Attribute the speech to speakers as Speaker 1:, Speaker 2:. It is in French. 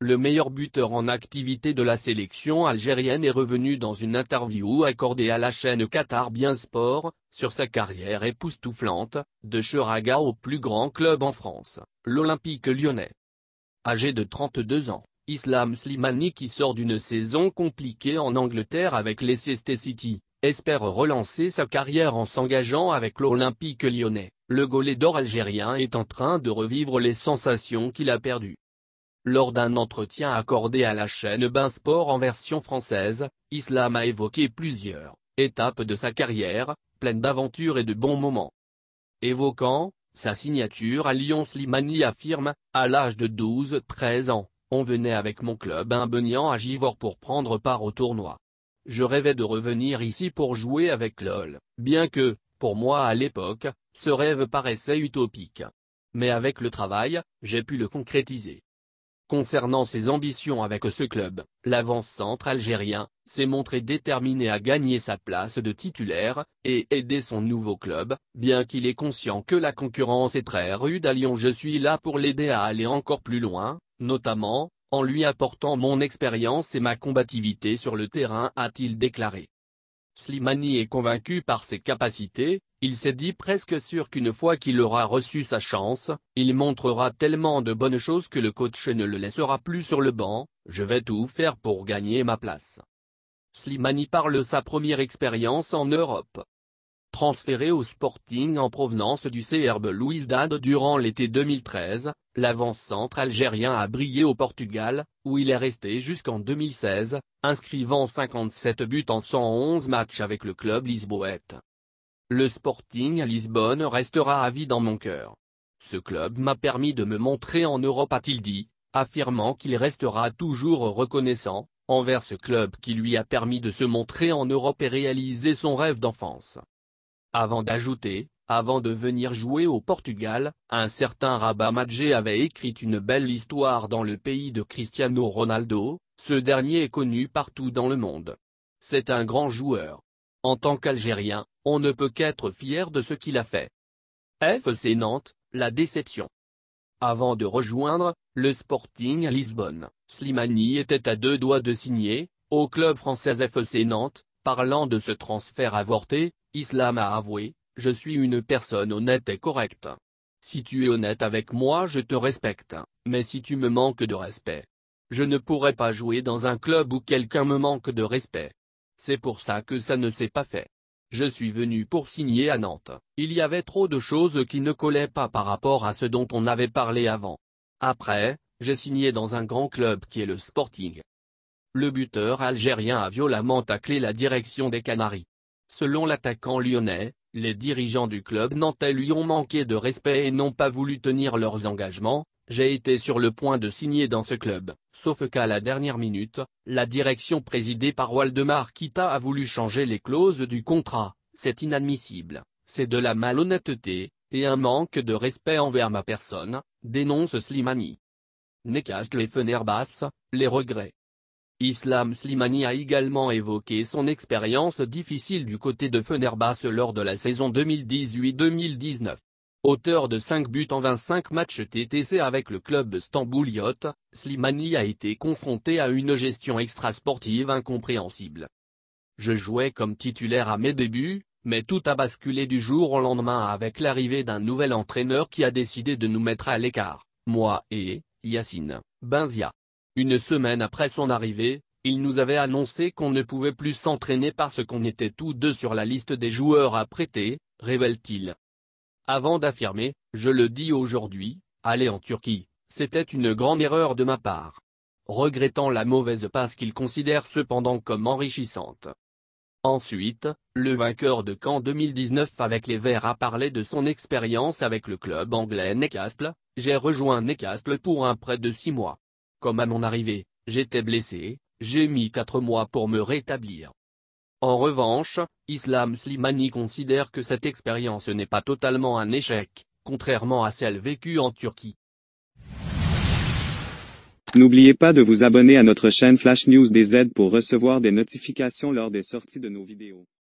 Speaker 1: le meilleur buteur en activité de la sélection algérienne est revenu dans une interview accordée à la chaîne Qatar Bien Sport, sur sa carrière époustouflante, de Cheraga au plus grand club en France, l'Olympique lyonnais. Âgé de 32 ans, Islam Slimani, qui sort d'une saison compliquée en Angleterre avec Leicester City, espère relancer sa carrière en s'engageant avec l'Olympique lyonnais. Le goalie d'or algérien est en train de revivre les sensations qu'il a perdues. Lors d'un entretien accordé à la chaîne Bein Sport en version française, Islam a évoqué plusieurs étapes de sa carrière, pleines d'aventures et de bons moments. Évoquant sa signature à Lyon, Slimani affirme: à l'âge de 12-13 ans, on venait avec mon club Beugnan à Givors pour prendre part au tournoi. Je rêvais de revenir ici pour jouer avec LOL, bien que, pour moi à l'époque, ce rêve paraissait utopique. Mais avec le travail, j'ai pu le concrétiser. Concernant ses ambitions avec ce club, l'avant-centre algérien s'est montré déterminé à gagner sa place de titulaire et aider son nouveau club. Bien qu'il est conscient que la concurrence est très rude à Lyon, je suis là pour l'aider à aller encore plus loin, notamment en lui apportant mon expérience et ma combativité sur le terrain, a-t-il déclaré. Slimani est convaincu par ses capacités. Il s'est dit presque sûr qu'une fois qu'il aura reçu sa chance, il montrera tellement de bonnes choses que le coach ne le laissera plus sur le banc. Je vais tout faire pour gagner ma place. Slimani parle de sa première expérience en Europe. Transféré au Sporting en provenance du CR Belouizdad durant l'été 2013, l'avant-centre algérien a brillé au Portugal, où il est resté jusqu'en 2016, inscrivant 57 buts en 111 matchs avec le club lisboète. Le Sporting à Lisbonne restera à vie dans mon cœur. Ce club m'a permis de me montrer en Europe, a-t-il dit, affirmant qu'il restera toujours reconnaissant envers ce club qui lui a permis de se montrer en Europe et réaliser son rêve d'enfance. Avant d'ajouter, avant de venir jouer au Portugal, un certain Rabat Madjé avait écrit une belle histoire dans le pays de Cristiano Ronaldo. Ce dernier est connu partout dans le monde. C'est un grand joueur. En tant qu'Algérien, on ne peut qu'être fier de ce qu'il a fait. FC Nantes, la déception. Avant de rejoindre le Sporting à Lisbonne, Slimani était à deux doigts de signer au club français FC Nantes. Parlant de ce transfert avorté, Islam a avoué: je suis une personne honnête et correcte. Si tu es honnête avec moi, je te respecte, mais si tu me manques de respect, je ne pourrai pas jouer dans un club où quelqu'un me manque de respect. C'est pour ça que ça ne s'est pas fait. Je suis venu pour signer à Nantes. Il y avait trop de choses qui ne collaient pas par rapport à ce dont on avait parlé avant. Après, j'ai signé dans un grand club qui est le Sporting. Le buteur algérien a violemment taclé la direction des Canaries. Selon l'attaquant lyonnais, les dirigeants du club nantais lui ont manqué de respect et n'ont pas voulu tenir leurs engagements. J'ai été sur le point de signer dans ce club, sauf qu'à la dernière minute, la direction présidée par Waldemar Kita a voulu changer les clauses du contrat. C'est inadmissible, c'est de la malhonnêteté, et un manque de respect envers ma personne, dénonce Slimani. Newcastle et Fenerbahçe, les regrets. Islam Slimani a également évoqué son expérience difficile du côté de Fenerbahçe lors de la saison 2018-2019. Auteur de 5 buts en 25 matchs TTC avec le club stambouliote, Slimani a été confronté à une gestion extrasportive incompréhensible. Je jouais comme titulaire à mes débuts, mais tout a basculé du jour au lendemain avec l'arrivée d'un nouvel entraîneur qui a décidé de nous mettre à l'écart, moi et Yacine Benzia. Une semaine après son arrivée, il nous avait annoncé qu'on ne pouvait plus s'entraîner parce qu'on était tous deux sur la liste des joueurs à prêter, révèle-t-il. Avant d'affirmer: je le dis aujourd'hui, aller en Turquie, c'était une grande erreur de ma part. Regrettant la mauvaise passe qu'il considère cependant comme enrichissante. Ensuite, le vainqueur de Caen 2019 avec les Verts a parlé de son expérience avec le club anglais Newcastle. J'ai rejoint Newcastle pour un prêt de 6 mois. Comme à mon arrivée, j'étais blessé, j'ai mis 4 mois pour me rétablir. En revanche, Islam Slimani considère que cette expérience n'est pas totalement un échec, contrairement à celle vécue en Turquie.
Speaker 2: N'oubliez pas de vous abonner à notre chaîne Flash News DZ pour recevoir des notifications lors des sorties de nos vidéos.